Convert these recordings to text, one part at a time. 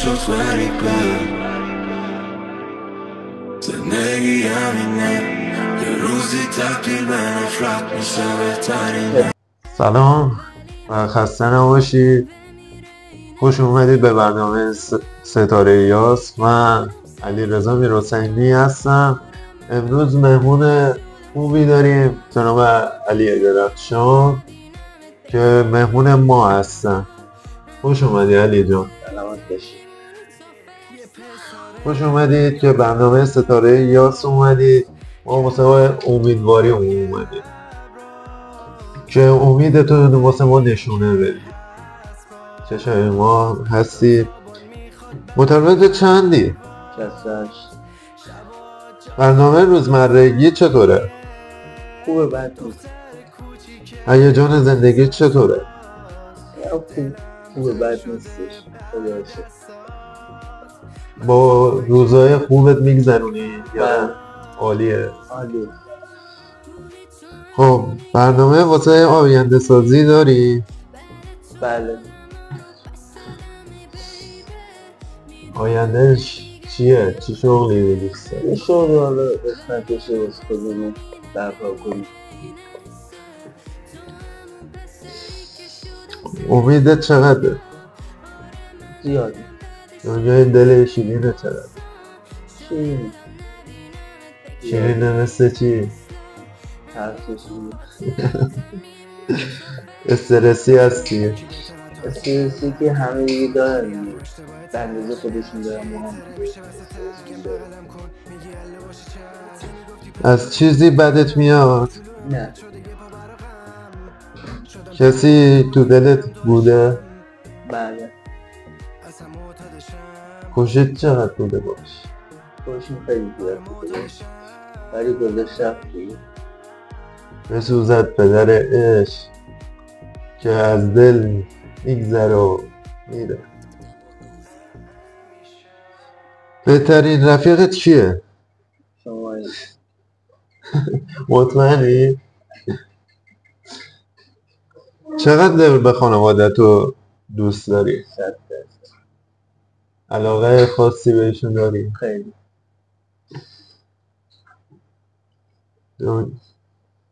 شد غریبه زندگی همینه یه روزی تبدیل به نفرت میشه بهترینه. سلام و خسته نباشید. خوش اومدید به برنامه ستاره یاس. من علیرضا میرحسینی هستم. امروز مهمون خوبی داریم، جناب علی درخشان که مهمون ما هستن. خوش اومدید علی جان. سلامت باشید. خوش اومدید که برنامه ستاره یاس اومدید. ما واسه امیدواری اومدید که امیدتون واسه ما نشونه بدید. چشم ما هستید. متولد چندی؟ 68. برنامه روزمرگی چطوره؟ خوبه بد نیست. هیجان زندگی چطوره؟ خوبه بد نیستش. خدا باشه. با روزای خوبت میگذرونی یا عالیه؟ عالی. خب برنامه واسه آینده سازی داری؟ بله. آیندهش چیه؟ چی شغلی رو دوست داری؟ یه شغل حالا قسمت بشه واسه خودمون برپا کنیم. امیدت چقدره؟ زیاده. دنیای دل شیرینه چقدر؟ شیرینه. شیرینه مثل چی؟ ترسشی. استرسی هستی؟ استرسی که همه دیگه دارن به اندازه خودشون دارن ما هم از چیزی بدت میاد؟ نه. کسی تو دلت بوده؟ بله. خوشت چقدر بوده باش؟ خودشون خیلی زیاد بوده ولی گذاشت رفت دیگه. بسوزد پدر عشق که از دل میگذره و میره. بهترین رفیقت کیه؟ شمایی. مطمئنی؟ چقدر به خانوادتو دوست داری؟ 100%. علاقه خاصی بهشون داری؟ خیلی.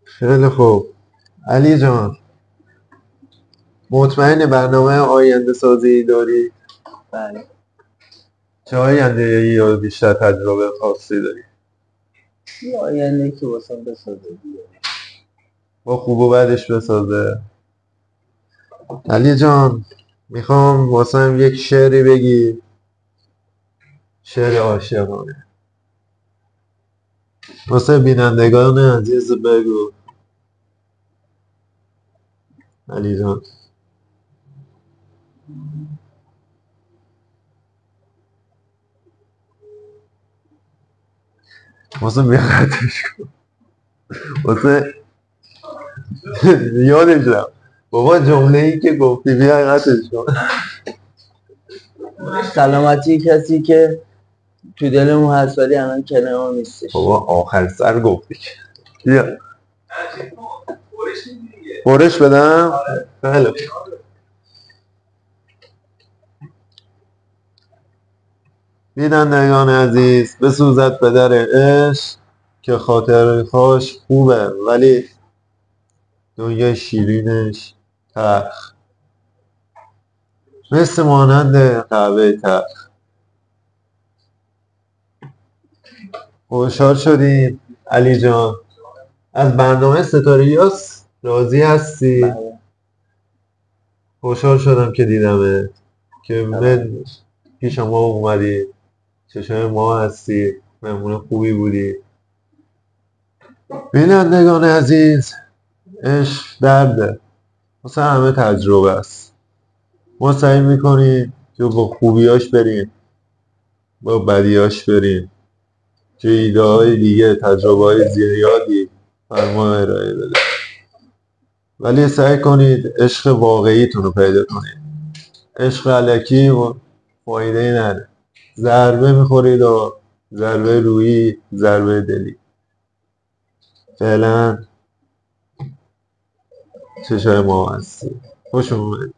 خیلی خوب. علی جان مطمئن برنامه آینده سازی داری؟ بله. چه آینده یا بیشتر تجربه خاصی داری؟ یه آینده که واسم بسازه دیگه. با خوب و بدش بسازه. علی جان میخوام واسم یک شعری بگی، شعر عاشقانه واسه بینندگان عزیز بگو. علی جان واسه بیاقتش کن، واسه یادش رفت بابا جمله ای که گفتی بیاقتش کن. سلامتی کسی که تو دلمون هست ولی الان کنار ما نیستش. بابا آخر سر گفتی که بیا برش بدم. خیلی خوب. بینندگان عزیز، بسوزد پدر عشق که خاطر خوش خوبه ولی دنیای شیرینش تلخ، مثل مانند قهوه تلخ. خوشحال شدیم علی جان. از برنامه ستاره یاس راضی هستی؟ بله. خوشحال شدم که دیدمت، که من پیش ما اومدی، چشم ما هستی، مهمون خوبی بودی. بینندگان عزیز، عشق درده، واسه همه تجربه است. ما سعی میکنیم که با خوبیاش بریم، با بدیاش بریم، که ایده های دیگه، تجربه های زیادی بر ما ارائه بده. ولی سعی کنید عشق واقعیتون رو پیدا کنید. عشق الکی و فایده نره. ضربه میخورید و ضربه روحی، ضربه دلی. فعلا چشای ما هستی. خوش اومد.